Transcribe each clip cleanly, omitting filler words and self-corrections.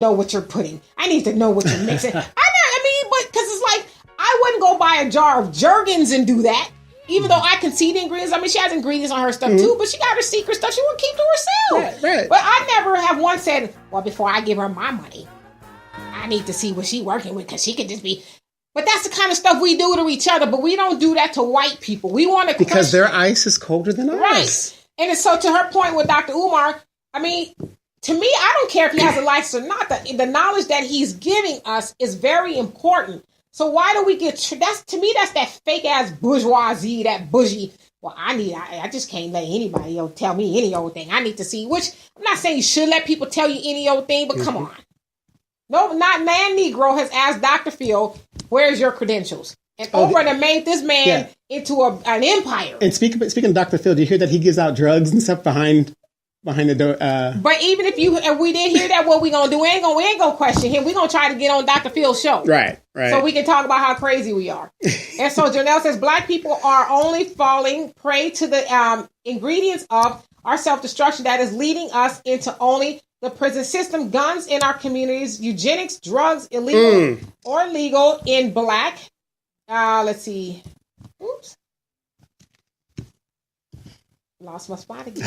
know what you're putting. I need to know what you're mixing. But because it's like, I wouldn't go buy a jar of Jergens and do that. Even though I can see the ingredients. I mean, she has ingredients on her stuff too, but she got her secret stuff she want to keep to herself. Right. But I never have once said, well, before I give her my money, I need to see what she's working with, because she could just be... But that's the kind of stuff we do to each other, but we don't do that to white people. We want to... Because their ice is colder than ours. Right. And so to her point with Dr. Umar, I mean, to me, I don't care if he has a license or not. The knowledge that he's giving us is very important. So why do we get... to me, that's that fake-ass bourgeoisie, that bougie... Well, I just can't let anybody tell me any old thing. I need to see, which I'm not saying you should let people tell you any old thing, but come on. No, not Man Negro has asked Dr. Phil, where's your credentials? And Oprah done made this man into an empire. And speaking of Dr. Phil, do you hear that he gives out drugs and stuff behind the door? But even if we did hear that, what we gonna do? We ain't gonna question him. We gonna try to get on Dr. Phil's show. Right. So we can talk about how crazy we are. And so Janelle says, Black people are only falling prey to the ingredients of our self-destruction that is leading us into only the prison system, guns in our communities, eugenics, drugs, illegal or legal in Black. Let's see. Oops. Lost my spot again.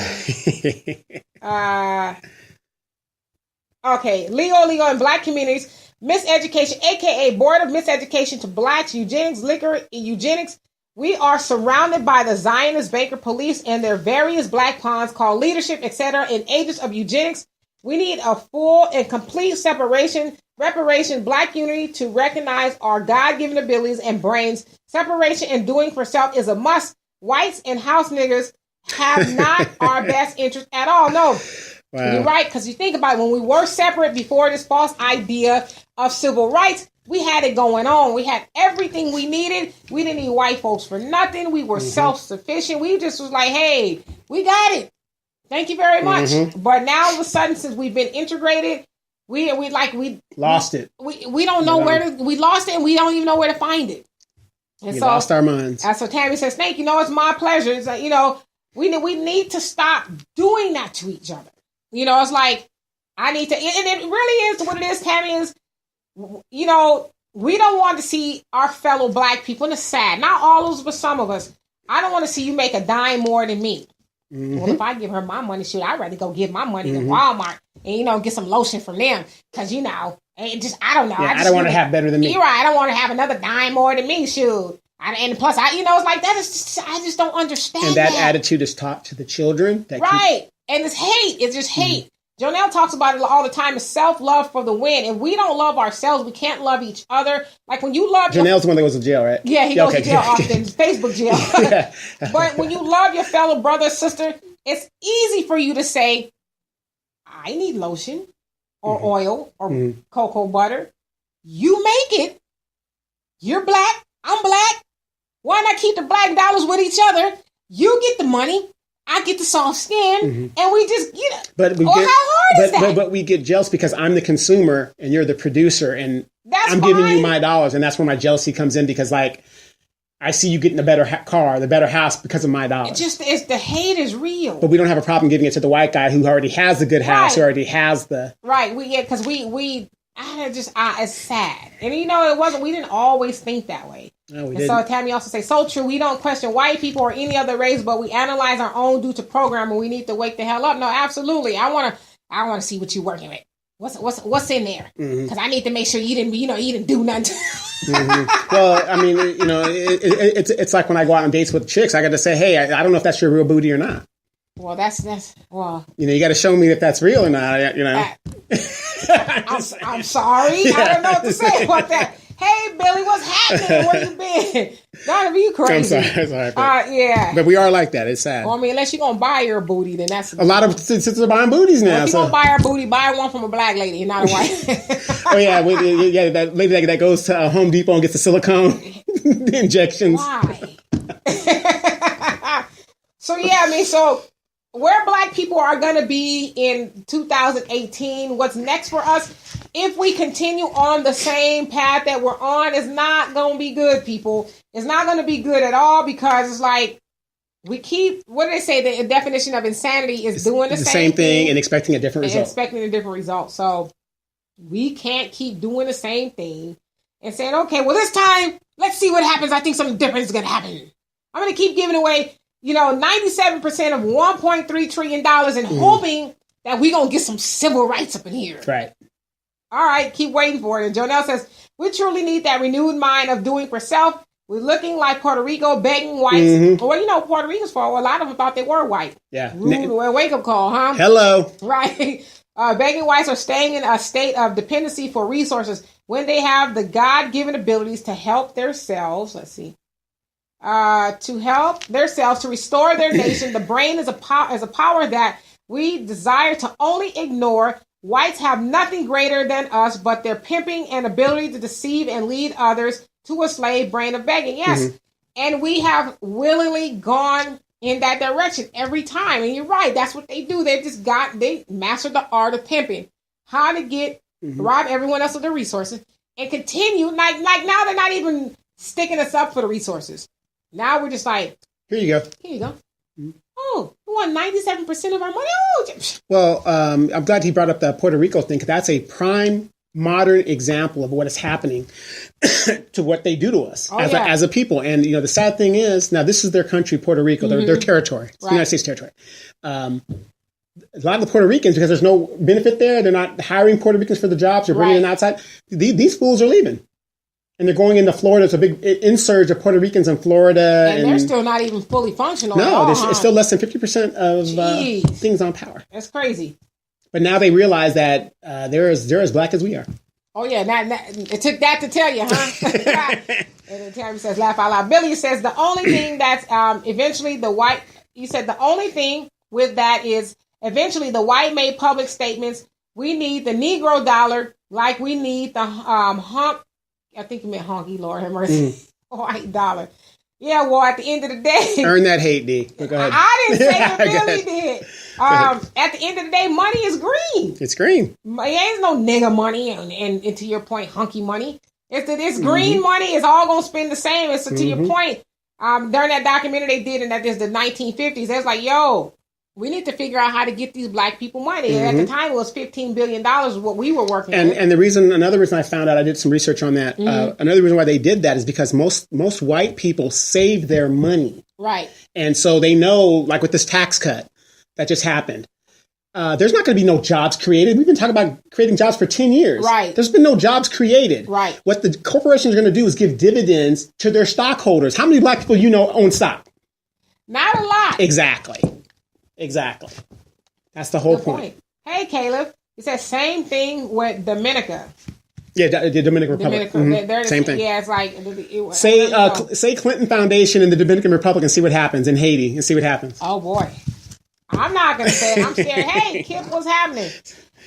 Okay. Legal in Black communities. Miseducation, a.k.a. Board of Miseducation to Blacks, eugenics, liquor, eugenics. We are surrounded by the Zionist banker police and their various Black pawns called leadership, etc., and agents of eugenics. We need a full and complete reparation, Black unity to recognize our God-given abilities and brains. Separation and doing for self is a must. Whites and house niggers have not our best interest at all. No. Wow. You're right, because you think about it, when we were separate before this false idea of civil rights, we had it going on. We had everything we needed. We didn't need white folks for nothing. We were self-sufficient. We just was like, hey, we got it. Thank you very much. But now all of a sudden, since we've been integrated, we lost it. We don't know we lost it, and we don't even know where to find it. And we lost our minds. So Tammy says, thank you. It's my pleasure. It's like, we need to stop doing that to each other. It's like, I need to, and it really is what it is, Tammy, is, we don't want to see our fellow Black people, and it's sad. Not all of us, but some of us. I don't want to see you make a dime more than me. Well, if I give her my money, I'd rather go give my money to Walmart and, get some lotion from them. Because, I don't know. Yeah, I don't want to have better than me. You're right. I don't want to have another dime more than me, shoot. And plus, it's like, I just don't understand and that attitude is taught to the children. And it's hate. It's just hate. Jonelle talks about it all the time. It's self-love for the win. And we don't love ourselves. We can't love each other. Like when you love... Jonelle's the one that goes to jail, right? Yeah, he goes to jail often. Facebook jail. But when you love your fellow brother or sister, it's easy for you to say, I need lotion or oil or cocoa butter. You make it. You're Black. I'm Black. Why not keep the Black dollars with each other? You get the money. I get the soft skin, and we just, how hard is that? But we get jealous because I'm the consumer and you're the producer, and that's I'm giving you my dollars, and that's where my jealousy comes in because, like, I see you getting the better car, the better house because of my dollars. The hate is real. But we don't have a problem giving it to the white guy who already has the good house, who already has the... Right, because it's sad. And, we didn't always think that way. No, we and didn't. So Tammy also says, so true. We don't question white people or any other race, but we analyze our own due to programming. We need to wake the hell up. No, absolutely. I want to see what you're working with. What's in there? Because I need to make sure you didn't do nothing. Well, I mean, it's like when I go out on dates with chicks, I got to say, hey, I don't know if that's your real booty or not. Well, that's you got to show me if that's real or not. I'm sorry. Yeah. I don't know what to say about that. Hey, Billy, what's happening? Where you been? Donovan, you crazy. I'm sorry. Yeah. But we are like that. It's sad. Well, I mean, unless you're going to buy your booty, then that's... A lot of sisters are buying booties now. Well, if you're going to buy our booty, buy one from a Black lady and not a white. That lady that goes to Home Depot and gets the silicone injections. Why? So where Black people are going to be in 2018, what's next for us, if we continue on the same path that we're on, is not going to be good, people. It's not going to be good at all because it's like we keep, what do they say? The definition of insanity is doing the same thing and expecting a different result. So We can't keep doing the same thing and saying, okay, well, this time, let's see what happens. I think something different is going to happen. I'm going to keep giving away, 97% of $1.3 trillion and hoping that we're going to get some civil rights up in here. Right. All right, keep waiting for it. And Jonelle says, we truly need that renewed mind of doing for self. We're looking like Puerto Rico, begging whites. Well, Puerto Ricans, for a lot of them thought they were white. Yeah. Rude wake-up call, huh? Hello. Right. Begging whites are staying in a state of dependency for resources when they have the God-given abilities to help themselves. Let's see. To help themselves to restore their nation. The brain is a power that we desire to only ignore. Whites have nothing greater than us but their pimping and ability to deceive and lead others to a slave brain of begging. Yes. And we have willingly gone in that direction every time. And you're right. That's what they do. They mastered the art of pimping. How to rob everyone else of their resources and continue. Like now they're not even sticking us up for the resources. Now we're just like, here you go. Here you go. Oh, we want 97% of our money. Oh. Well, I'm glad he brought up the Puerto Rico thing, because that's a prime modern example of what is happening to what they do to us as a people. And, the sad thing is, now this is their country, Puerto Rico, their territory. It's the United States territory. A lot of the Puerto Ricans, because there's no benefit there, they're not hiring Puerto Ricans for the jobs, they're bringing them outside. These fools are leaving. And they're going into Florida. It's a big insurge of Puerto Ricans in Florida. And they're still not even fully functional. No, it's still less than 50% of things on power. That's crazy. But now they realize that they're as black as we are. Oh, yeah. It took that to tell you, huh? And then Tammy says, laugh out loud. Billy says, the only thing that's eventually the white... You said the only thing with that is eventually the white made public statements. We need the Negro dollar like we need the I think you meant honky, Lord have mercy. White dollar. Yeah, well, at the end of the day... Earn that hate, D. Go ahead. I didn't say it, Billy did. At the end of the day, money is green. It's green. It ain't no nigga money, and to your point, hunky money. It's green money. It's all going to spend the same. And so to your point, during that documentary they did, and that is the 1950s, they was like, yo... We need to figure out how to get these black people money. And at the time, it was $15 billion what we were working on. And another reason I found out, I did some research on that. Another reason why they did that is because most white people save their money. Right. And so they know, like with this tax cut that just happened, there's not going to be no jobs created. We've been talking about creating jobs for 10 years. Right. There's been no jobs created. Right. What the corporations are going to do is give dividends to their stockholders. How many black people own stock? Not a lot. Exactly. That's the whole point. Hey, Caleb. It says same thing with Dominica. Yeah, the Dominican Republic. Same thing. Yeah, it's like... Say Clinton Foundation in the Dominican Republic and see what happens in Haiti and see what happens. Oh, boy. I'm not going to say it. I'm scared. Hey, Kip, what's happening?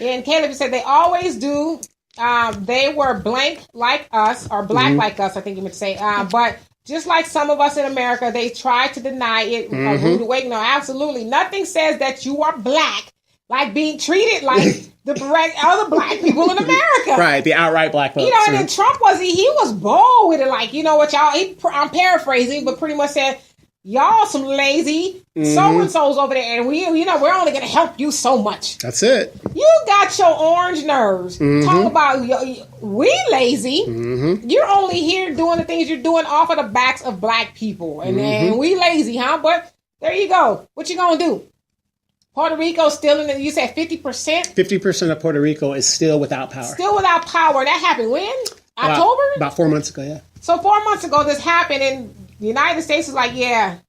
And Caleb said they always do. They were blank like us, or black like us, I think you meant to say. But... Just like some of us in America, they try to deny it. Rude awakening. No, absolutely. Nothing says that you are black like being treated like the other black people in America. Right, the outright black folks. And then Trump he was bold with it. Like, what y'all, I'm paraphrasing, but pretty much said, y'all some lazy so-and-so's over there. And we're only going to help you so much. That's it. You got your orange nerves. Talk about we lazy. You're only here doing the things you're doing off of the backs of black people. And then we lazy, huh? But there you go. What you going to do? Puerto Rico still you said 50%? 50% of Puerto Rico is still without power. Still without power. That happened when? October? About 4 months ago, yeah. So 4 months ago this happened, and the United States is like, yeah.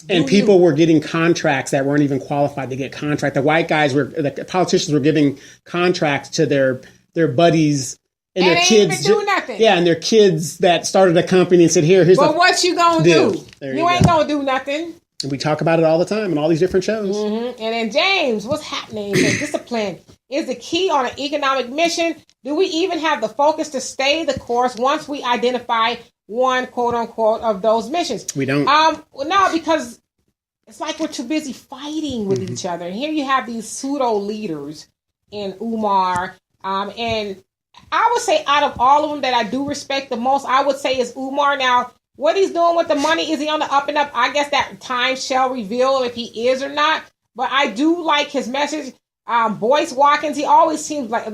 And people were getting contracts that weren't even qualified to get contracts. The politicians were giving contracts to their buddies and their kids. Even do nothing. Yeah, and their kids that started a company and said, here's But what you gonna do? You ain't gonna do nothing. And we talk about it all the time in all these different shows. And then James, what's happening? Discipline is the key on an economic mission. Do we even have the focus to stay the course once we identify one, quote unquote, of those missions? We don't. No, because it's like we're too busy fighting with each other. And here you have these pseudo leaders in Umar. And I would say out of all of them that I do respect the most, I would say is Umar. Now, what he's doing with the money, is he on the up and up? I guess that time shall reveal if he is or not. But I do like his message. Boyce Watkins, he always seems like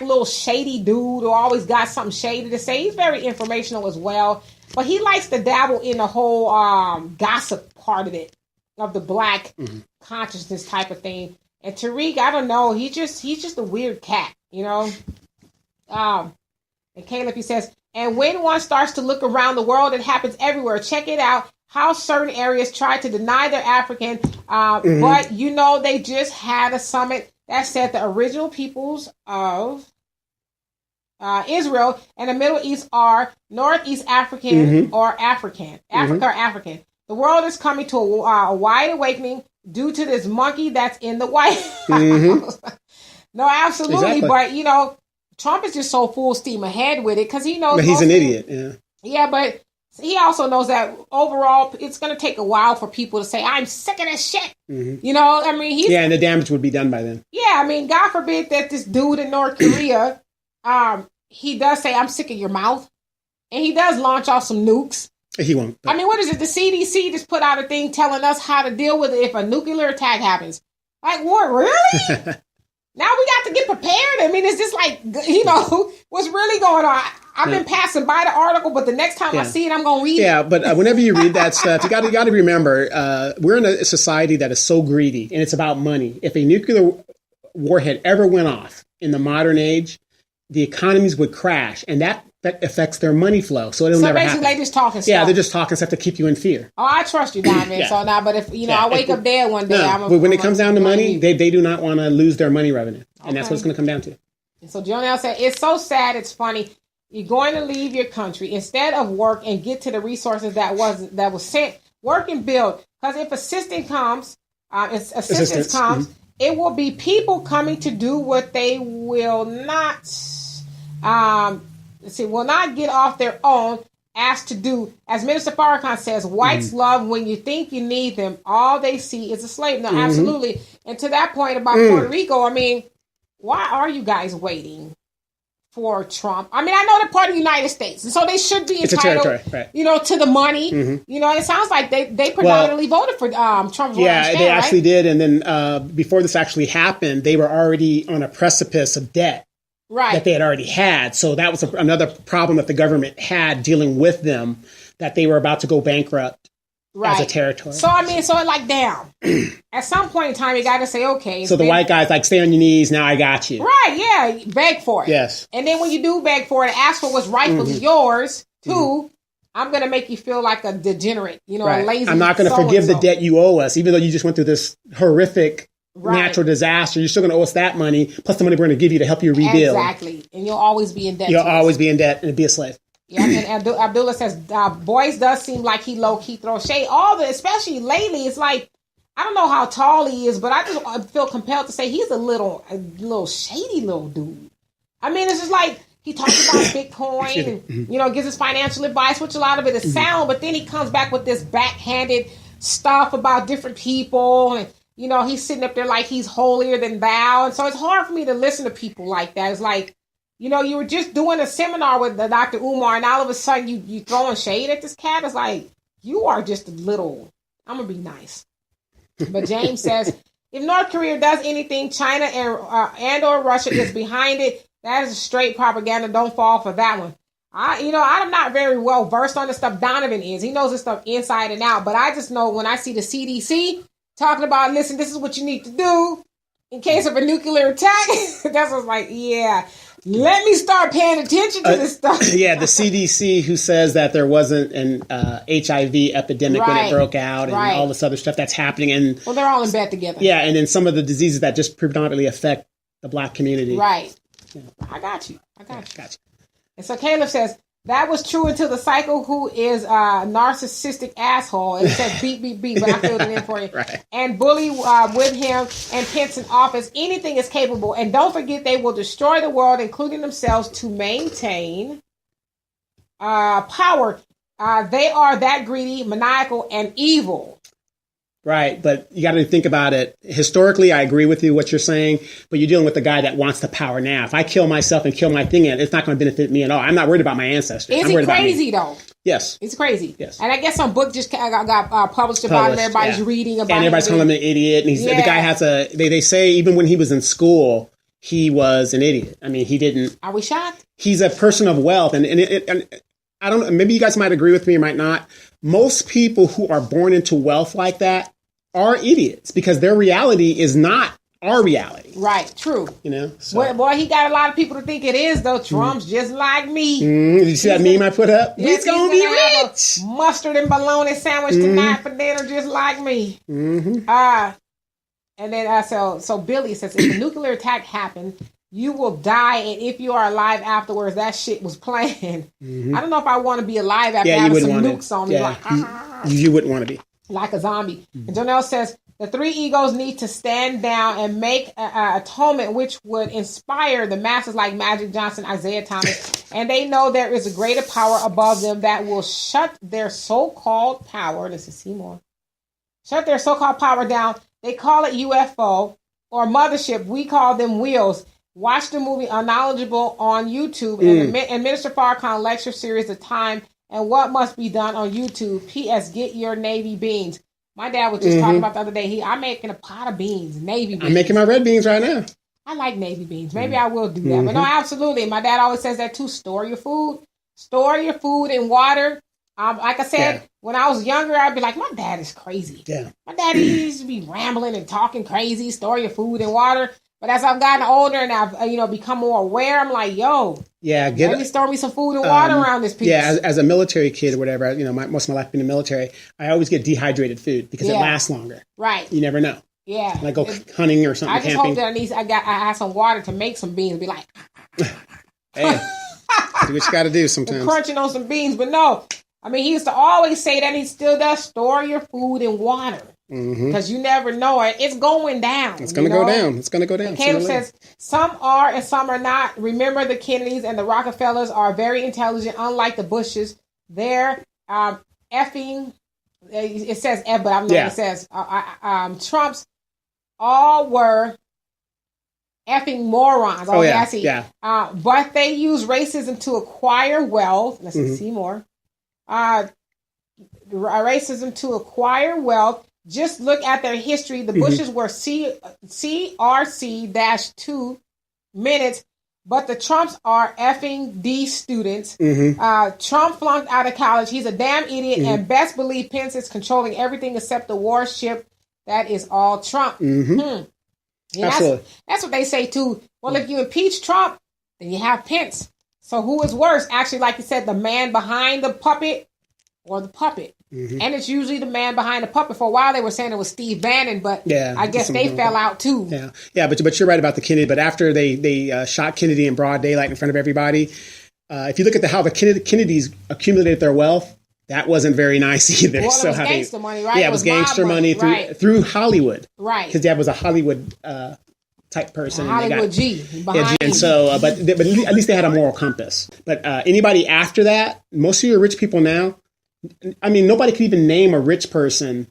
a little shady dude who always got something shady to say. He's very informational as well, but he likes to dabble in the whole gossip part of it, of the black consciousness type of thing. And Tariq, I don't know, he's just a weird cat, you know. And Caleb, he says, and when one starts to look around the world, it happens everywhere. Check it out. How certain areas try to deny they're African, but you know they just had a summit that said the original peoples of Israel and the Middle East are Northeast African or African. Africa or African. The world is coming to a wide awakening due to this monkey that's in the White House. No, absolutely. Exactly. But, you know, Trump is just so full steam ahead with it because he knows. But he's an idiot, yeah. Yeah, but he also knows that overall it's going to take a while for people to say, I'm sick of this shit. You know, I mean, yeah, and the damage would be done by then. Yeah, I mean, God forbid that this dude in North Korea, he does say, I'm sick of your mouth. And he does launch off some nukes. He won't. But I mean, what is it? The CDC just put out a thing telling us how to deal with it if a nuclear attack happens. Like, what, really? Now we got to get prepared. I mean, it's just like, you know, what's really going on? I've been passing by the article, but the next time I see it, I'm going to read it. Yeah, but whenever you read that stuff, you got to remember, we're in a society that is so greedy, and it's about money. If a nuclear warhead ever went off in the modern age, the economies would crash, and that affects their money flow. So it'll never happen. So basically, they just talking stuff. Yeah, they're just talking stuff to keep you in fear. Oh, I trust you, Diamond. So now, but if, you know, I wake up dead one day, but when it comes down to money, they do not want to lose their monnay revenue. And that's what it's going to come down to. And so Jonelle said, it's so sad, it's funny. You're going to leave your country instead of work and get to the resources that was sent. Work and build. Because if assistance comes, it will be people coming to do what they will not will not get off their own, asked to do. As Minister Farrakhan says, whites love when you think you need them. All they see is a slave. No, absolutely. And to that point about Puerto Rico, I mean, why are you guys waiting for Trump? I mean, I know they're part of the United States, and so they should be entitled, you know, to the money. You know, it sounds like they predominantly voted for Trump. Yeah, they actually did. And then before this actually happened, they were already on a precipice of debt. Right. That they had already had. So that was another problem that the government had dealing with them, that they were about to go bankrupt as a territory. So, I mean, like, damn. At some point in time, you got to say, okay. So the white guy's like, stay on your knees, now I got you. Right, yeah. Beg for it. Yes. And then when you do beg for it, ask for what's rightfully yours, too. I'm going to make you feel like a degenerate, you know, a lazy I'm not going to forgive the debt you owe us, even though you just went through this horrific natural disaster. You're still going to owe us that money, plus the money we're going to give you to help you rebuild. Exactly. And you'll always be in debt. You'll always be in debt and be a slave. Yeah, and Abdullah says, Boyce does seem like he low-key throws shade. Especially lately, it's like, I don't know how tall he is, but I just feel compelled to say he's a little shady little dude. I mean, it's just like, he talks about Bitcoin and, you know, gives us financial advice, which a lot of it is sound, but then he comes back with this backhanded stuff about different people, and you know, he's sitting up there like he's holier than thou. And so it's hard for me to listen to people like that. It's like, you know, you were just doing a seminar with the Dr. Umar, and all of a sudden you throwing shade at this cat. It's like, you are just a little, I'm going to be nice. But James says, if North Korea does anything, China and or Russia is behind it. That is straight propaganda. Don't fall for that one. I'm not very well versed on this stuff. Donovan is. He knows this stuff inside and out. But I just know when I see the CDC talking about, listen, this is what you need to do in case of a nuclear attack. That's what's like, yeah, let me start paying attention to this stuff. Yeah, the CDC who says that there wasn't an HIV epidemic when it broke out and all this other stuff that's happening. And well, they're all in bed together. Yeah, and then some of the diseases that just predominantly affect the black community. Right. Yeah. I got you. Gotcha. And so Caleb says, that was true until the psycho who is a narcissistic asshole. And it says beep, but I filled it in for you. Right. And bully with him and Pence in office. Anything is capable. And don't forget, they will destroy the world, including themselves, to maintain power. They are that greedy, maniacal, and evil. Right, but you got to think about it. Historically, I agree with you what you're saying, but you're dealing with the guy that wants the power now. If I kill myself and kill my thing, it's not going to benefit me at all. I'm not worried about my ancestors. Is it crazy though? Yes, it's crazy. Yes, and I guess some book just got published about it. And everybody's reading about it, and everybody's calling him an idiot. And the guy has a. They say even when he was in school, he was an idiot. I mean, he didn't. Are we shocked? He's a person of wealth, and I don't. Maybe you guys might agree with me or might not. Most people who are born into wealth like that are idiots because their reality is not our reality. Right, true. You know? So. Boy, he got a lot of people to think it is, though. Trump's just like me. Did you see that meme I put up? He's going to be rich. Mustard and bologna sandwich tonight for dinner, just like me. And then, so Billy says, if a nuclear attack happened, you will die, and if you are alive afterwards, that shit was planned. I don't know if I want to be alive after having some nukes on me. Yeah. You wouldn't want to be. Like a zombie. And Jonelle says, the three egos need to stand down and make atonement, which would inspire the masses like Magic Johnson, Isaiah Thomas, and they know there is a greater power above them that will shut their so-called power, this is Seymour, shut their so-called power down. They call it UFO or mothership. We call them wheels. Watch the movie Unknowledgeable on YouTube and Minister Farrakhan lecture series, The Time and What Must Be Done on YouTube. P.S. Get your Navy beans. My dad was just talking about the other day. I'm making a pot of beans, Navy beans. I'm making my red beans right now. I like Navy beans. Maybe I will do that. But no, absolutely. My dad always says that too. Store your food. Store your food in water. Like I said, when I was younger, I'd be like, my dad is crazy. Yeah. My dad used to be rambling and talking crazy. Store your food in water. But as I've gotten older and I've become more aware, I'm like, yo, maybe store me some food and water around this piece. Yeah, as a military kid or whatever, most of my life being in the military, I always get dehydrated food because it lasts longer. Right. You never know. Yeah. When I go hunting or something, I just hope that I have some water to make some beans. Be like, hey, do what you got to do sometimes. Crunching on some beans, but no. I mean, he used to always say that, and he still does. Store your food in water. Because you never know it. It's going down. It's going to go down. It's going to go down. Caleb says, some are and some are not. Remember, the Kennedys and the Rockefellers are very intelligent, unlike the Bushes. They're effing, it says F, but I don't know what it says. Trump's all were effing morons. I see. Yeah. But they use racism to acquire wealth. Let's see more. Racism to acquire wealth. Just look at their history. The Bushes were CRC-2 minutes, but the Trumps are effing D students. Trump flunked out of college. He's a damn idiot, and best believe Pence is controlling everything except the warship. That is all Trump. Absolutely. That's what they say, too. Well, if you impeach Trump, then you have Pence. So who is worse? Actually, like you said, the man behind the puppet or the puppet. And it's usually the man behind the puppet. For a while, they were saying it was Steve Bannon, but I guess they fell out too. Yeah, but you're right about the Kennedy. But after they shot Kennedy in broad daylight in front of everybody, if you look at how the Kennedys accumulated their wealth, that wasn't very nice either. Well, it was gangster money, right? Yeah, it was gangster money through Hollywood, right? Because Dad was a Hollywood type person, Hollywood G. And so, but at least they had a moral compass. But anybody after that, most of your rich people now. I mean, nobody could even name a rich person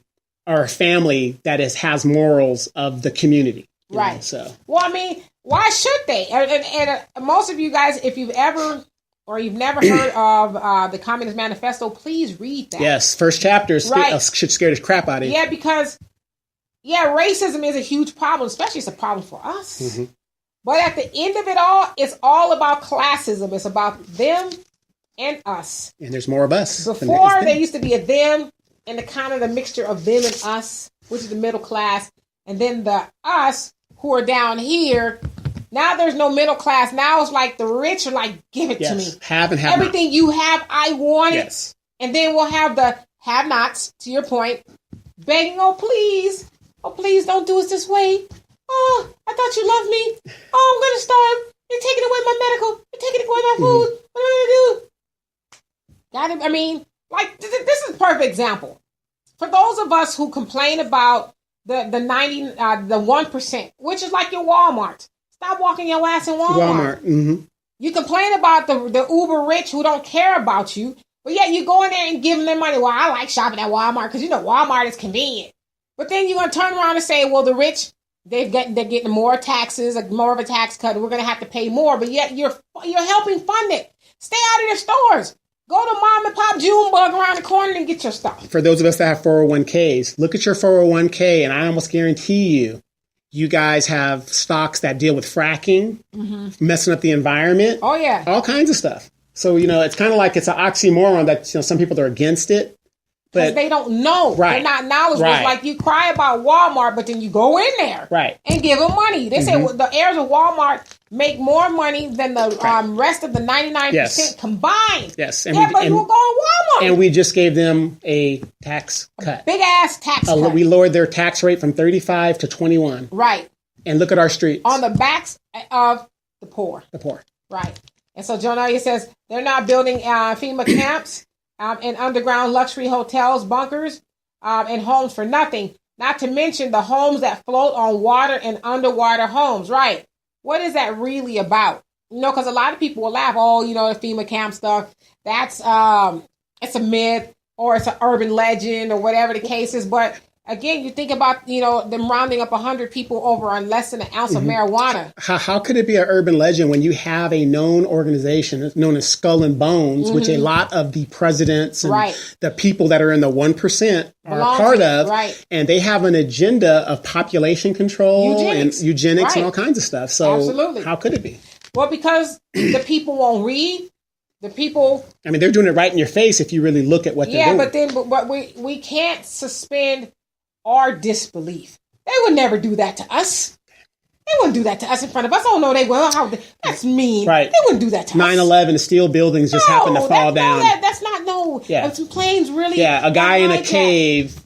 or a family that has morals of the community. Right. Know, so. Well, I mean, why should they? And most of you guys, if you've ever or you've never heard of the Communist Manifesto, please read that. Yes. First chapter should scare the crap out of you. Yeah, because, racism is a huge problem, especially it's a problem for us. But at the end of it all, it's all about classism. It's about them and us. And there's more of us. Before, there used to be a them and the mixture of them and us, which is the middle class, and then the us who are down here. Now there's no middle class. Now it's like the rich are like, give it to me. Have and have everything not. You have, I want it. Yes. And then we'll have the have-nots, to your point, begging, oh, please don't do us this way. Oh, I thought you loved me. Oh, I'm going to starve. You're taking away my medical. You're taking away my food. What am I going to do? I mean, like, this is a perfect example. For those of us who complain about the 1%, which is like your Walmart. Stop walking your ass in Walmart. You complain about the uber rich who don't care about you, but yet you go in there and give them their money. Well, I like shopping at Walmart because, Walmart is convenient. But then you're going to turn around and say, well, the rich, they're getting more taxes, more of a tax cut. We're going to have to pay more. But yet you're helping fund it. Stay out of their stores. Go to mom and pop Junebug around the corner and get your stuff. For those of us that have 401ks, look at your 401k, and I almost guarantee you guys have stocks that deal with fracking, messing up the environment. Oh, yeah. All kinds of stuff. So, it's kind of like it's an oxymoron that, some people are against it. Because they don't know. Right. They're not knowledgeable. Right. It's like you cry about Walmart, but then you go in there and give them money. They say the heirs of Walmart make more money than the rest of the 99% combined. Yes. But you will go to Walmart. And we just gave them a tax cut. Big-ass tax cut. We lowered their tax rate from 35 to 21. Right. And look at our streets. On the backs of the poor. The poor. Right. And so John Elliott says they're not building FEMA camps and underground luxury hotels, bunkers, and homes for nothing. Not to mention the homes that float on water and underwater homes. Right. What is that really about? Because a lot of people will laugh, the FEMA camp stuff, that's, it's a myth or it's an urban legend or whatever the case is. But again, you think about, them rounding up 100 people over on less than an ounce of marijuana. How could it be an urban legend when you have a known organization known as Skull and Bones, which a lot of the presidents and the people that are in the 1% are part of, and they have an agenda of population control and eugenics and all kinds of stuff. So absolutely. How could it be? Well, because the people won't read. The people... I mean, they're doing it right in your face if you really look at what they're doing. But we can't suspend our disbelief. They would never do that to us. They wouldn't do that to us in front of us. Oh, no, they will. That's mean. Right. They wouldn't do that to us. 9/11, steel buildings just happened to fall down. That's not, no. Yeah. Some planes really... Yeah, a guy in a cave...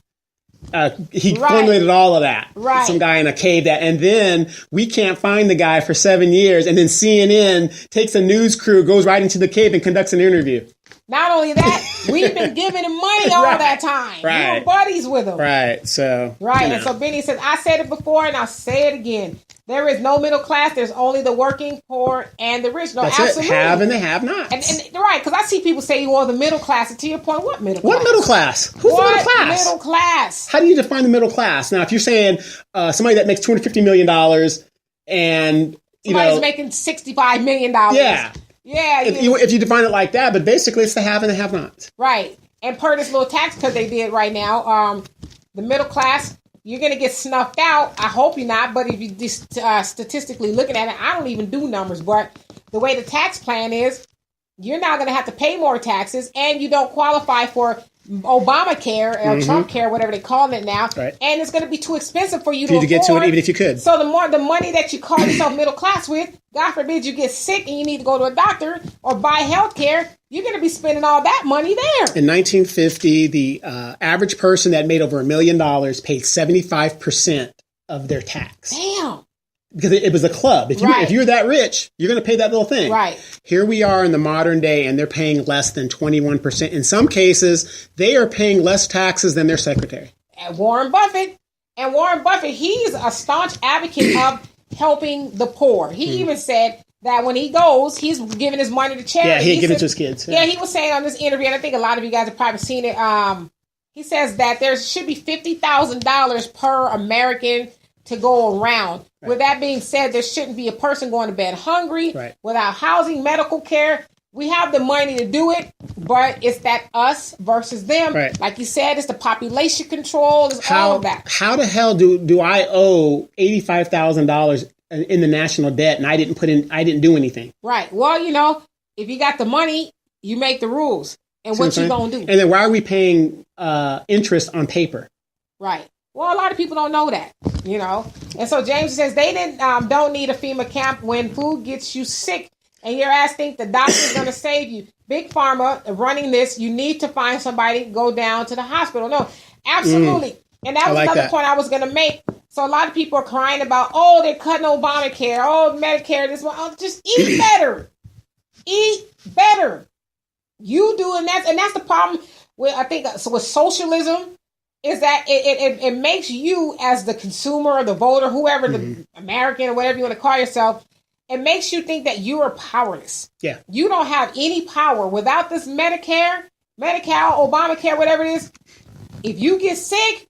he formulated all of that. Right. Some guy in a cave and then we can't find the guy for 7 years, and then CNN takes a news crew, goes right into the cave and conducts an interview. Not only that, we've been giving him money all that time. Right. We were buddies with him. Right. So. Right. And so Benny says, I said it before and I'll say it again. There is no middle class. There's only the working, poor, and the rich. No, that's absolutely. It. Have and the have not. And right, because I see people say, well, the middle class. And to your point, what middle class? What middle class? Who's the middle class? Middle class. How do you define the middle class? Now, if you're saying somebody that makes $250 million and somebody's making $65 million. Yeah. Yeah. If you define it like that, but basically it's the have and the have nots. Right. And per this little tax cut they did right now, the middle class, you're going to get snuffed out. I hope you're not, but if you just statistically looking at it, I don't even do numbers, but the way the tax plan is, you're now going to have to pay more taxes, and you don't qualify for Obamacare or Trump care, whatever they call it now, and it's going to be too expensive for you to get to it, even if you could. So the money that you call yourself middle class with, God forbid you get sick and you need to go to a doctor or buy health care, you're going to be spending all that money there. In 1950, the average person that made over $1 million paid 75% of their tax. Damn. Because it was a club. If you're that rich, you're going to pay that little thing. Right. Here we are in the modern day, and they're paying less than 21%. In some cases, they are paying less taxes than their secretary. And Warren Buffett, he's a staunch advocate of helping the poor. He even said that when he goes, he's giving his money to charity. Yeah, he'd give it to his kids. Yeah, he was saying on this interview, and I think a lot of you guys have probably seen it. He says that there should be $50,000 per American to go around. Right. With that being said, there shouldn't be a person going to bed hungry, without housing, medical care. We have the money to do it, but it's that us versus them. Right. Like you said, it's the population control, it's all of that. How the hell do I owe $85,000 in the national debt and I didn't do anything? Right. Well, if you got the money, you make the rules. And what you gonna do? And then why are we paying interest on paper? Right. Well, a lot of people don't know that, And so James says they don't need a FEMA camp when food gets you sick and your ass think the doctor's going to save you. Big Pharma running this, you need to find somebody to go down to the hospital. No, absolutely. And that was another point I was going to make. So a lot of people are crying about, they're cutting Obamacare, Medicare, this one. Just eat better. Eat better. You do, and that's the problem with, I think, with socialism. Is that it makes you as the consumer or the voter, whoever, the American or whatever you want to call yourself, it makes you think that you are powerless. Yeah. You don't have any power. Without this Medicare, Obamacare, whatever it is, if you get sick,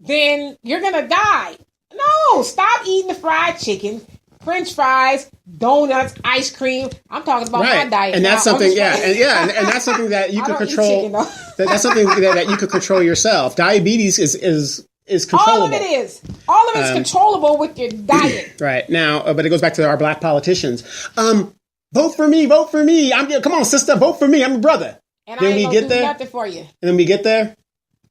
then you're going to die. No, stop eating the fried chicken, French fries, donuts, ice cream. I'm talking about my diet. And that's something, and that's something that you can control. That's something that you can control yourself. Diabetes is controllable. All of it is. All of it's controllable with your diet. Right. Now, but it goes back to our black politicians. Vote for me. Vote for me. Come on, sister. Vote for me. I'm your brother. And then I ain't gonna do nothing for you. And then we get there.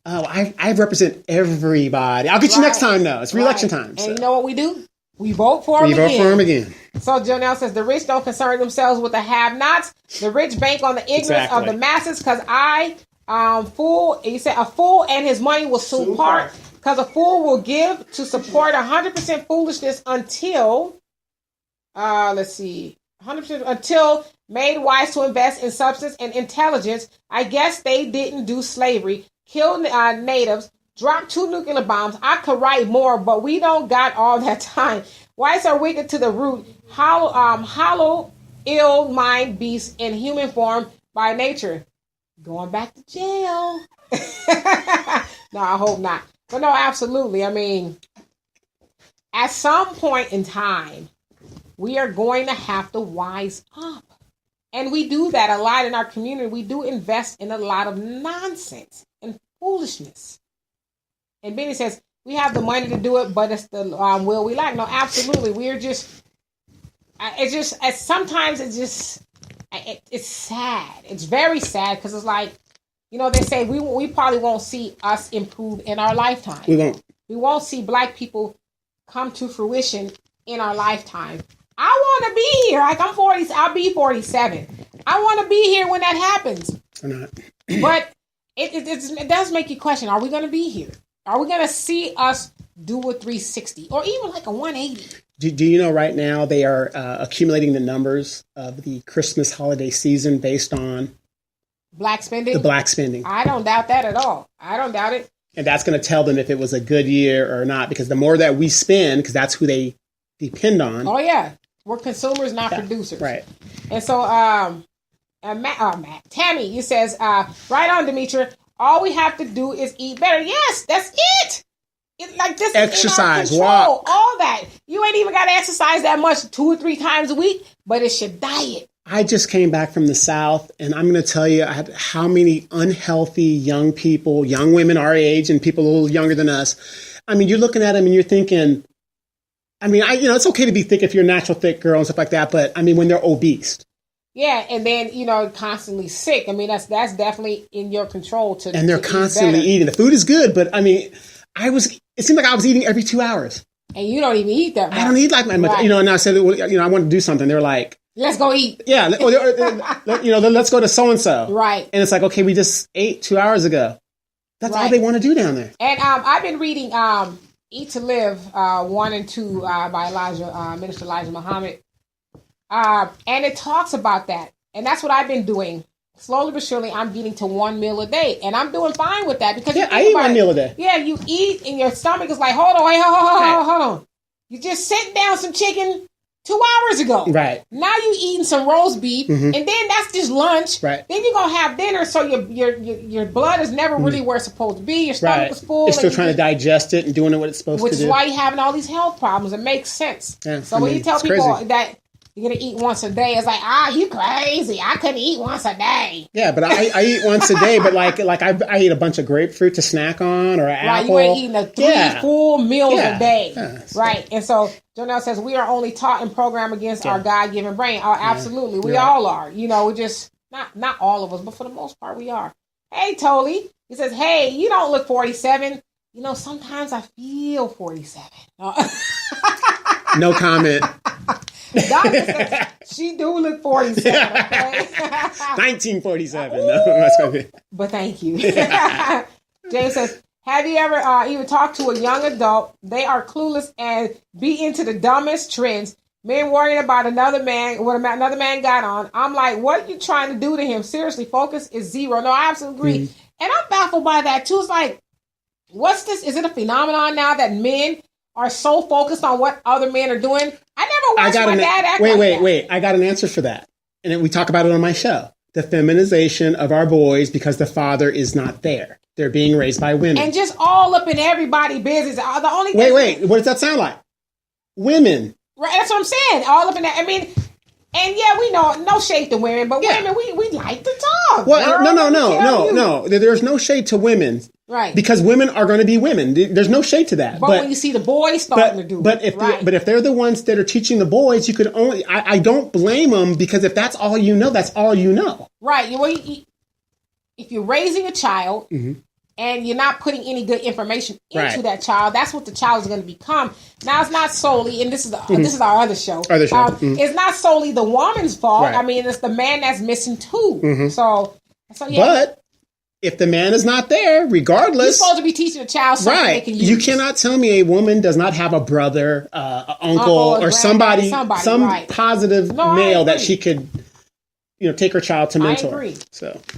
Oh, I represent everybody. I'll get you next time, though. It's re-election time. And you know what we do? We vote for them again. So Jonelle says, the rich don't concern themselves with the have-nots. The rich bank on the ignorance of the masses because he said, a fool and his money will soon part because a fool will give to support 100% foolishness until, 100% until made wise to invest in substance and intelligence. I guess they didn't do slavery, kill natives, drop 2 nuclear bombs. I could write more, but we don't got all that time. Whites are wicked to the root, hollow, ill mind beasts in human form by nature. Going back to jail. No, I hope not. But no, absolutely. I mean, at some point in time, we are going to have to wise up. And we do that a lot in our community. We do invest in a lot of nonsense and foolishness. And Benny says, we have the money to do it, but it's the will we lack. No, absolutely. Sometimes it's sad. It's very sad because it's like, they say we probably won't see us improve in our lifetime. We won't. We won't see black people come to fruition in our lifetime. I want to be here. Like I'm 40, I'll be 47. I want to be here when that happens. Or not. But it does make you question, are we going to be here? Are we going to see us do a 360 or even like a 180? Do you know right now they are accumulating the numbers of the Christmas holiday season based on black spending? The black spending. I don't doubt that at all. I don't doubt it. And that's going to tell them if it was a good year or not, because the more that we spend, because that's who they depend on. Oh, yeah. We're consumers, not producers. Right. And so, Tammy, you says, right on, Demetra, all we have to do is eat better. Yes, that's it. Like this, exercise, walk, all that. You ain't even got to exercise that much 2 or 3 times a week, but it's your diet. I just came back from the South, and I'm going to tell you how many unhealthy young people, young women our age, and people a little younger than us. I mean, you're looking at them and you're thinking, I mean, it's okay to be thick if you're a natural thick girl and stuff like that, but I mean, when they're obese. Yeah, and then, constantly sick. I mean, that's definitely in your control to And they're constantly eating. The food is good, but I mean, it seemed like I was eating every 2 hours. And you don't even eat that much. I don't eat like that much. Right. And I said, I want to do something. They're like, let's go eat. Yeah, let's go to so-and-so. Right. And it's like, okay, we just ate 2 hours ago. That's all they want to do down there. And I've been reading Eat to Live 1 and 2 by Minister Elijah Muhammad. And it talks about that. And that's what I've been doing. Slowly but surely, I'm getting to 1 meal a day. And I'm doing fine with that. Because I eat 1 meal a day. Yeah, you eat and your stomach is like, hold on. You just sent down some chicken 2 hours ago. Right. Now you eating some roast beef. And then that's just lunch. Right. Then you're going to have dinner. So your blood is never really where it's supposed to be. Your stomach is full. It's still trying to digest it and doing what it's supposed to do. Which is why you're having all these health problems. It makes sense. Yeah, so when you tell people that you're going to eat once a day, it's like, you crazy. I couldn't eat once a day. Yeah, but I eat once a day, but like I eat a bunch of grapefruit to snack on or an apple. Right, you ain't eating 3 full meals a day. Yeah, right. And so Jonelle says, we are only taught and programmed against our God-given brain. Oh, absolutely. We all are. We just, not all of us, but for the most part, we are. Hey, Toli. He says, hey, you don't look 47. Sometimes I feel 47. No comment. Doctor says she do look 47. Okay? 1947. No, that's gonna be. But thank you. James says, have you ever even talked to a young adult? They are clueless and be into the dumbest trends. Men worrying about another man, what another man got on. I'm like, what are you trying to do to him? Seriously, focus is zero. No, I absolutely agree. And I'm baffled by that too. It's like, what's this? Is it a phenomenon now that men are so focused on what other men are doing? I never watched my dad act like that. Wait. I got an answer for that. And we talk about it on my show. The feminization of our boys because the father is not there. They're being raised by women. And just all up in everybody's business. The only Wait. What does that sound like? Women. Right, that's what I'm saying. All up in that. I mean, and yeah, we know, no shade to women, but women, we like to talk. Well, no. There's no shade to women. Right. Because women are going to be women. There's no shade to that. But when you see the boys starting to do it. But if they're the ones that are teaching the boys, you could only... I don't blame them, because if that's all you know, that's all you know. Right. If you're raising a child... Mm-hmm. And you're not putting any good information into that child, that's what the child is going to become. Now, it's not solely, and this is our other show. It's not solely the woman's fault. Right. I mean, it's the man that's missing too. Mm-hmm. So yeah. But if the man is not there, regardless, you're supposed to be teaching a child something they can use. You cannot tell me a woman does not have a brother, uncle, or somebody positive male that she could, take her child to mentor. I agree.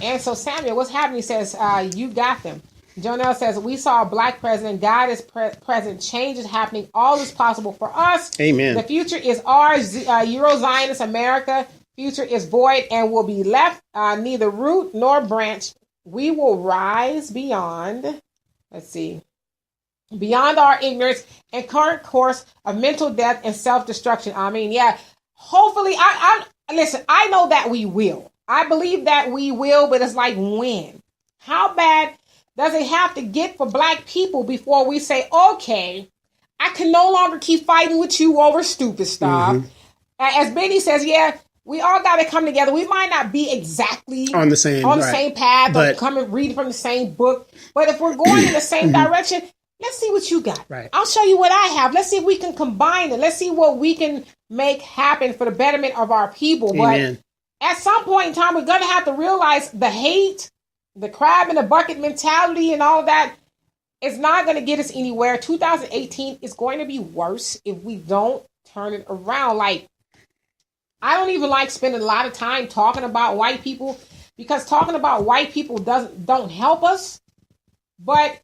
And so Samuel, what's happening? He says, you got them. Jonelle says, we saw a black president. God is present. Change is happening. All is possible for us. Amen. The future is ours. Euro-Zionist America. Future is void and will be left neither root nor branch. We will rise beyond, beyond our ignorance and current course of mental death and self-destruction. I mean, yeah, hopefully, listen, I know that we will. I believe that we will, but it's like when? How bad does it have to get for black people before we say, okay, I can no longer keep fighting with you over stupid stuff? Mm-hmm. As Benny says, yeah, we all got to come together. We might not be exactly on the same path or coming reading from the same book, but if we're going in the same direction, let's see what you got. Right. I'll show you what I have. Let's see if we can combine it. Let's see what we can make happen for the betterment of our people. Amen. But at some point in time, we're going to have to realize the hate, the crab in the bucket mentality and all of that is not going to get us anywhere. 2018 is going to be worse if we don't turn it around. Like, I don't even like spending a lot of time talking about white people, because talking about white people don't help us. But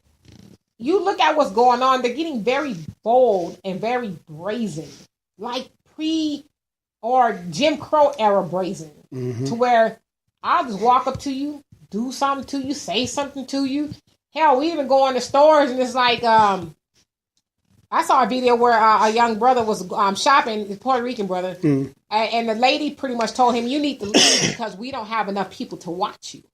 you look at what's going on, they're getting very bold and very brazen, like or Jim Crow era brazen, to where I'll just walk up to you, do something to you, say something to you. Hell, we even go in the stores and it's like, I saw a video where a young brother was shopping, his Puerto Rican brother, and the lady pretty much told him, you need to leave because we don't have enough people to watch you.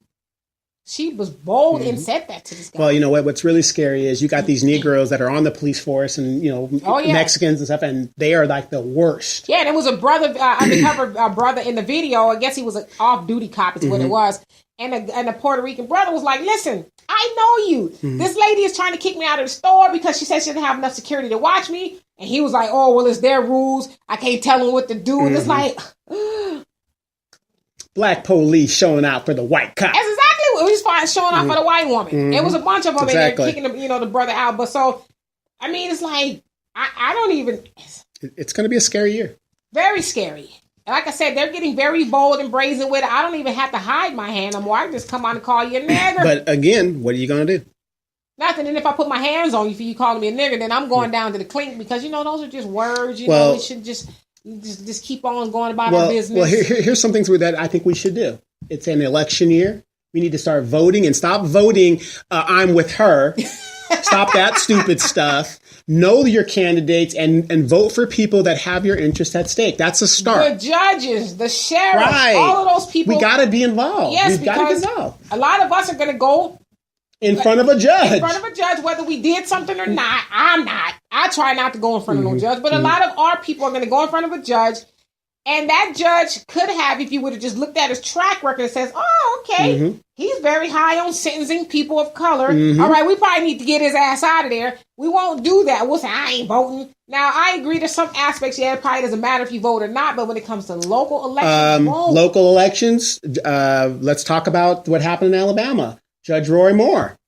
She was bold and said that to this guy. Well, what's really scary is you got these Negroes that are on the police force and, Mexicans and stuff, and they are like the worst. Yeah, and it was a brother, undercover brother in the video. I guess he was an off-duty cop is what it was. And the Puerto Rican brother was like, listen, I know you. This lady is trying to kick me out of the store because she said she didn't have enough security to watch me. And he was like, oh, well, it's their rules. I can't tell them what to do. And it's like... Black police showing out for the white cop. That's exactly what he's showing out for the white woman. It was a bunch of them in there kicking the brother out. But so, I mean, it's like, I don't even... It's going to be a scary year. Very scary. And like I said, they're getting very bold and brazen with it. I don't even have to hide my hand anymore. I can just come on and call you a nigger. But again, what are you going to do? Nothing. And if I put my hands on you for you calling me a nigger, then I'm going down to the clink because, those are just words. We should just keep on going about our business. Well, here's some things that I think we should do. It's an election year. We need to start voting and stop voting. I'm with her. Stop that stupid stuff. Know your candidates and vote for people that have your interest at stake. That's a start. The judges, the sheriff, all of those people. We got to be involved. Yes, We've got to be involved. A lot of us are going to go in front of a judge. In front of a judge, whether we did something or not. I'm not. I try not to go in front of no judge, but a lot of our people are going to go in front of a judge. And that judge could have, if you would have just looked at his track record and says, oh, okay, he's very high on sentencing people of color. All right, we probably need to get his ass out of there. We won't do that. We'll say, I ain't voting. Now, I agree there's some aspects, it probably doesn't matter if you vote or not, but when it comes to local elections, let's talk about what happened in Alabama. Judge Roy Moore.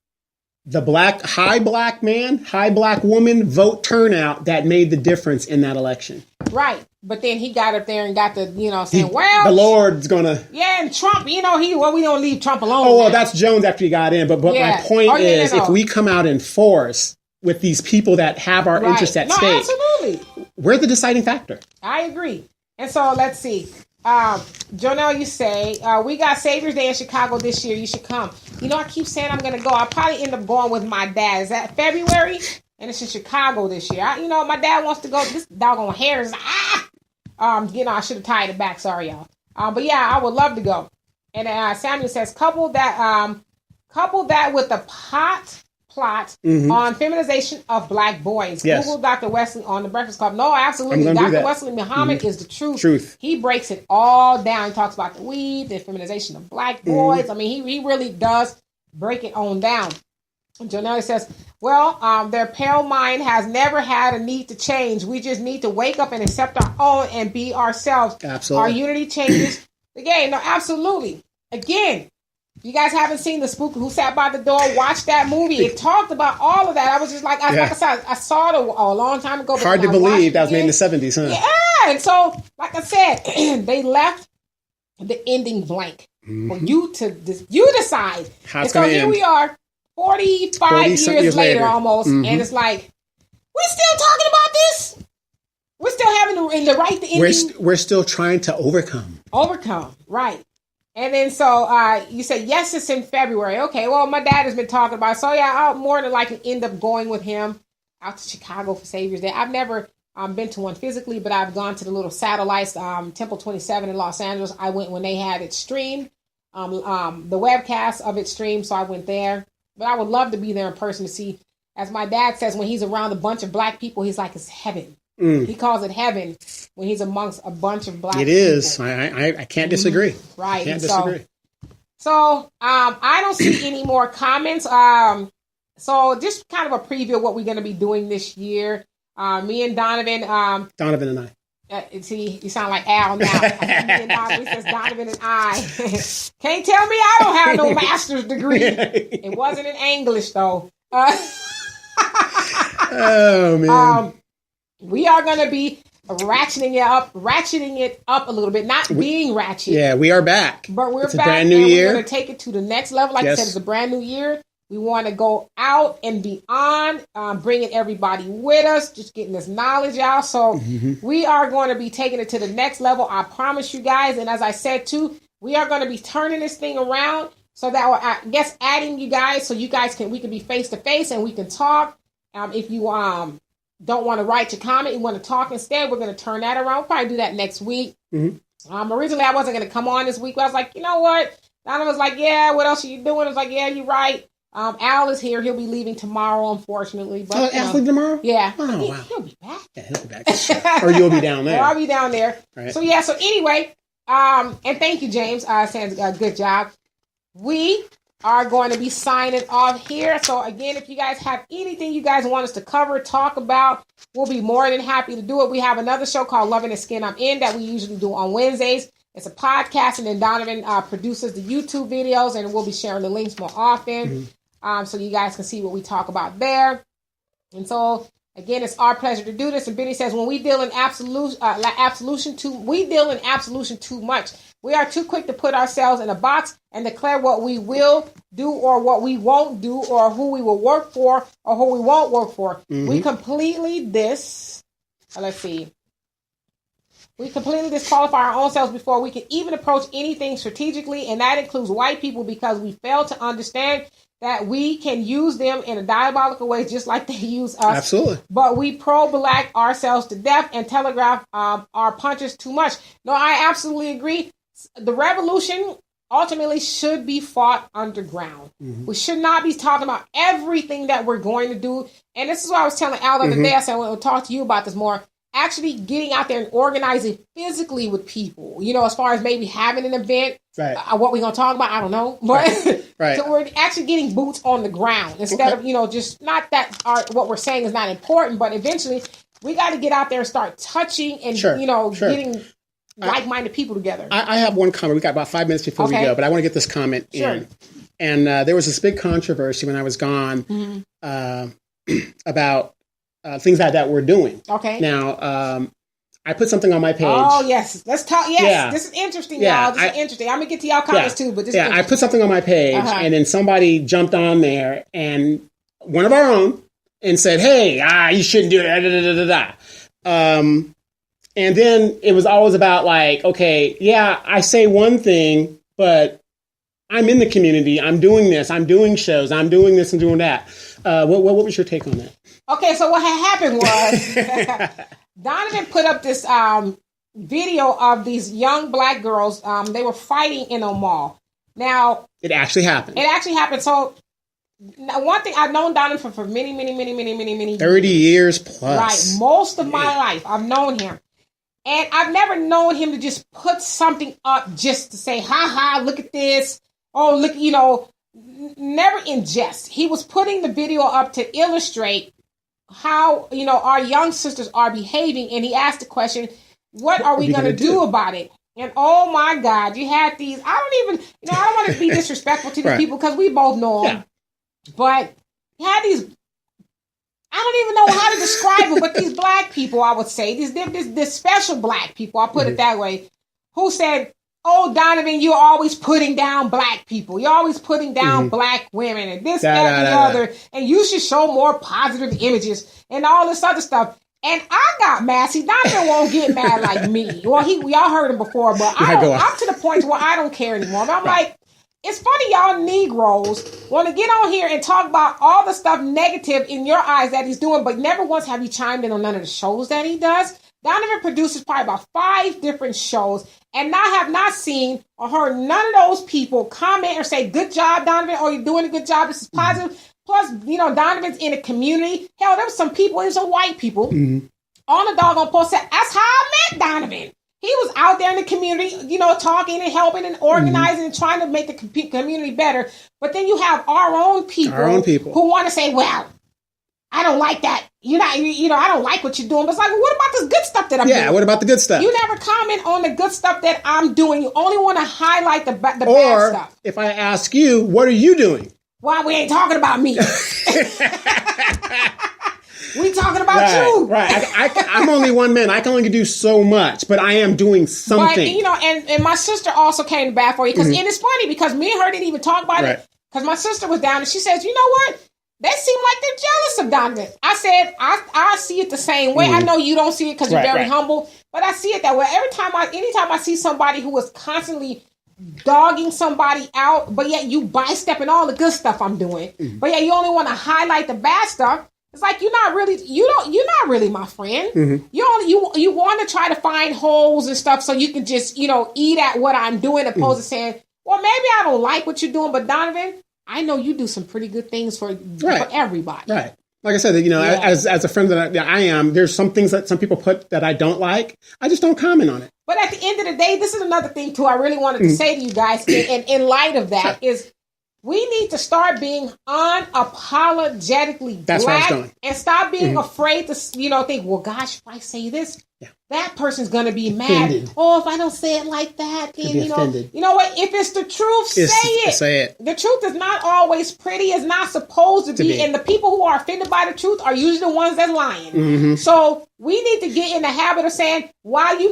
The high black man, high black woman vote turnout that made the difference in that election. Right. But then he got up there and got the, saying, the Lord's going to... Yeah, and Trump, we don't leave Trump alone. Oh, well, that's Jones after he got in. But my point is, if we come out in force with these people that have our interests at stake, absolutely. We're the deciding factor. I agree. And so let's see. Jonelle, you say, we got Savior's Day in Chicago this year. You should come. You know, I keep saying I'm going to go. I'll probably end up going with my dad. Is that February? And it's in Chicago this year. My dad wants to go. This doggone hair is, I should have tied it back. Sorry, y'all. But yeah, I would love to go. And Samuel says, couple that with the plot on feminization of black boys. Yes. Google Dr. Wesley on the Breakfast Club. No, absolutely. Dr. Wesley Muhammad is the truth. He breaks it all down. He talks about the weed, the feminization of black boys. I mean, he really does break it on down. Jonelle says, well, their pale mind has never had a need to change. We just need to wake up and accept our own and be ourselves. Absolutely. Our unity changes the game. No, absolutely. Again, you guys haven't seen The Spook Who Sat by the Door, watch that movie. It talked about all of that. I was just like I said, I saw it a long time ago. Hard to believe that was made in the 70s, huh? Yeah, and so, like I said, they left the ending blank for you to you decide. And so here we are, 45 years later almost, and it's like, we're still talking about this? We're still having the right to ending? We're still trying to overcome. Overcome, right. And then so you said, yes, it's in February. Okay, well, my dad has been talking about it. So yeah, I'll more than likely end up going with him out to Chicago for Savior's Day. I've never been to one physically, but I've gone to the little satellites, Temple 27 in Los Angeles. I went when they had it streamed, the webcast of it streamed, so I went there. But I would love to be there in person to see, as my dad says, when he's around a bunch of black people, he's like, it's heaven. He calls it heaven when he's amongst a bunch of black people. It is. I can't disagree. Right. Can't disagree. So I don't see any more comments. So just kind of a preview of what we're going to be doing this year. Me and Donovan. Donovan and I. See, you sound like Al now. Me and Donovan, he says Donovan and I. Can't tell me I don't have no master's degree. It wasn't in English, though. Oh, man. We are going to be ratcheting it up a little bit, not being ratchet. Yeah, we are back. But we're back. A brand new year. We're going to take it to the next level. Like I said, it's a brand new year. We want to go out and beyond, bringing everybody with us, just getting this knowledge out. So we are going to be taking it to the next level. I promise you guys. And as I said, too, we are going to be turning this thing around so that we're, I guess, adding you guys so you guys we can be face to face and we can talk. If you don't want to write your comment, you want to talk instead, we're going to turn that around. We'll probably do that next week. Originally, I wasn't going to come on this week, but I was like, you know what? Donna was like, yeah, what else are you doing? I was like, yeah, you're right. Al is here. He'll be leaving tomorrow, unfortunately. But Al's leaving tomorrow? Yeah. Oh, wow. He'll be back. Yeah, he'll be back. Or you'll be down there. Or I'll be down there. Right. So, yeah. So, anyway, and thank you, James. Saying good job. We are going to be signing off here. So, again, if you guys have anything you guys want us to cover, talk about, we'll be more than happy to do it. We have another show called Loving the Skin I'm In that we usually do on Wednesdays. It's a podcast, and then Donovan produces the YouTube videos, and we'll be sharing the links more often. So you guys can see what we talk about there. And so, again, it's our pleasure to do this. And Benny says, when we deal in absolution too much. We are too quick to put ourselves in a box and declare what we will do or what we won't do or who we will work for or who we won't work for. We completely disqualify our own selves before we can even approach anything strategically, and that includes white people, because we fail to understand that we can use them in a diabolical way just like they use us. Absolutely. But we pro-black ourselves to death and telegraph our punches too much. No, I absolutely agree. The revolution ultimately should be fought underground. We should not be talking about everything that we're going to do. And this is what I was telling Al the other day. I said, we'll talk to you about this more. Actually getting out there and organizing physically with people, as far as maybe having an event, right? What we're going to talk about, I don't know. But right. So we're actually getting boots on the ground instead of, just not that what we're saying is not important, but eventually we got to get out there and start touching and, getting like-minded people together. I have one comment. We got about 5 minutes before we go, but I want to get this comment in. And there was this big controversy when I was gone about things that we're doing. Okay. Now, I put something on my page. Oh, yes. Let's talk. Yes. Yeah. This is interesting, y'all. This is interesting. I'm going to get to y'all comments, too. But this is I put something on my page, and then somebody jumped on there, and one of our own, and said, hey, you shouldn't do it. And then it was always about like, okay, yeah, I say one thing, but I'm in the community. I'm doing this. I'm doing shows. I'm doing this and doing that. What was your take on that? Okay, so what had happened was Donovan put up this video of these young black girls. They were fighting in a mall. Now, it actually happened. So, one thing, I've known Donovan for many 30 years plus. Right, most of my life, I've known him. And I've never known him to just put something up just to say, ha, look at this. Oh, look, never in jest. He was putting the video up to illustrate how, our young sisters are behaving. And he asked the question, what are we going to do about it? And oh my God, you had these, I don't want to be disrespectful to these people because we both know them. Yeah. But you had these, I don't even know how to describe them, but these black people, I would say, this special black people, I'll put it that way, who said, oh, Donovan, you're always putting down black people. You're always putting down black women and this, that, and the other. And you should show more positive images and all this other stuff. And I got mad. See, Donovan won't get mad like me. Well, y'all heard him before, but I'm to the point where I don't care anymore. I'm like, it's funny y'all Negroes want to get on here and talk about all the stuff negative in your eyes that he's doing, but never once have you chimed in on none of the shows that he does. Donovan produces probably about 5 different shows, and I have not seen or heard none of those people comment or say, good job, Donovan, or you're doing a good job, this is positive. Plus, Donovan's in a community. Hell, there was some people, there's some white people on the doggone post said, that's how I met Donovan. He was out there in the community, talking and helping and organizing and trying to make the community better. But then you have our own people who want to say, well, I don't like that. I don't like what you're doing. But it's like, well, what about this good stuff that I'm doing? Yeah, what about the good stuff? You never comment on the good stuff that I'm doing. You only want to highlight the bad stuff. Or if I ask you, what are you doing? Well, we ain't talking about me. We talking about you. Right. I'm only one man. I can only do so much, but I am doing something. But, and my sister also came to bat for you. And it's funny because me and her didn't even talk about it. Because my sister was down and she says, you know what? They seem like they're jealous of Donovan. I said, I see it the same way. I know you don't see it because you're very humble, but I see it that way. Anytime I see somebody who is constantly dogging somebody out, but yet you bystepping all the good stuff I'm doing, but yet you only want to highlight the bad stuff. It's like you're not really my friend. You want to try to find holes and stuff so you can just eat at what I'm doing, opposed to saying, well, maybe I don't like what you're doing, but Donovan, I know you do some pretty good things for everybody. Right. Like I said, as a friend that I am, there's some things that some people put that I don't like. I just don't comment on it. But at the end of the day, this is another thing too I really wanted to say to you guys in light of that is we need to start being unapologetically black and stop being afraid to, think, well, gosh, if I say this, that person's going to be mad. Offended. Oh, if I don't say it like that, then, you know what? If it's the truth, say it. The truth is not always pretty. It's not supposed to be. And the people who are offended by the truth are usually the ones that's lying. So we need to get in the habit of saying, while you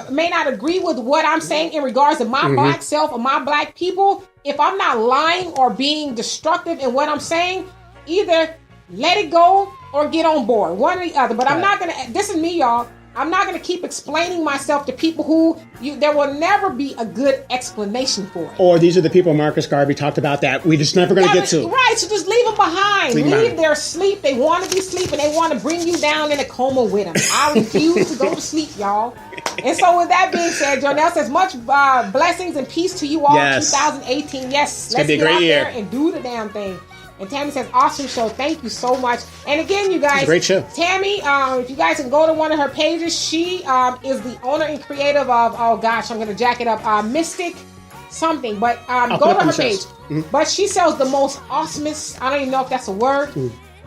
may not agree with what I'm saying in regards to my black self or my black people, if I'm not lying or being destructive in what I'm saying, either let it go or get on board. One or the other. But I'm not going to, this is me, y'all. I'm not going to keep explaining myself to people who there will never be a good explanation for it. Or these are the people Marcus Garvey talked about that we just never going to get to. Right, so just leave them behind. Leave their sleep. They want to be sleeping. They want to bring you down in a coma with them. I refuse to go to sleep, y'all. And so with that being said, Jonelle says, much blessings and peace to you all. 2018. Yes, let's get out there and do the damn thing. And Tammy says, awesome show. Thank you so much. And again, you guys, great show. Tammy, if you guys can go to one of her pages, she is the owner and creative of, oh gosh, I'm going to jack it up, Mystic something. But go to her page. But she sells the most awesomest, I don't even know if that's a word,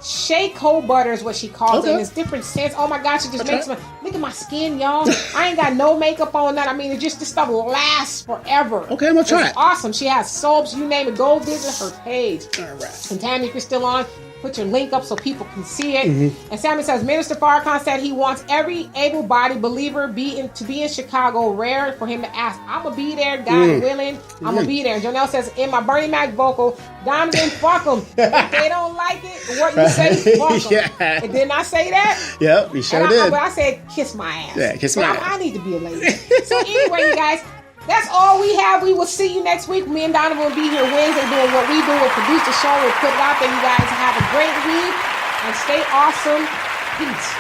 Shea cold butter is what she calls it. And it's different scents. Oh my gosh, it just makes look at my skin, y'all. I ain't got no makeup on that. I mean, it just, this stuff lasts forever. Okay, I'm gonna try it. Awesome. She has soaps, you name it. Go visit her page. All right. And Tammy, if you're still on, put your link up so people can see it. Mm-hmm. And Sammy says, Minister Farrakhan said he wants every able-bodied believer to be in Chicago. Rare for him to ask. I'm going to be there, God willing. I'm going to be there. And Jonelle says, in my Bernie Mac vocal, Donovan, fuck them. If they don't like it, what you say, fuck them. Yeah. And didn't I say that? Yep, you sure did. But I said, kiss my ass. Yeah, kiss my ass. I need to be a lady. So anyway, you guys, that's all we have. We will see you next week. Me and Donovan will be here Wednesday doing what we do. We'll produce the show. We'll put it out there. You guys have a great week and stay awesome. Peace.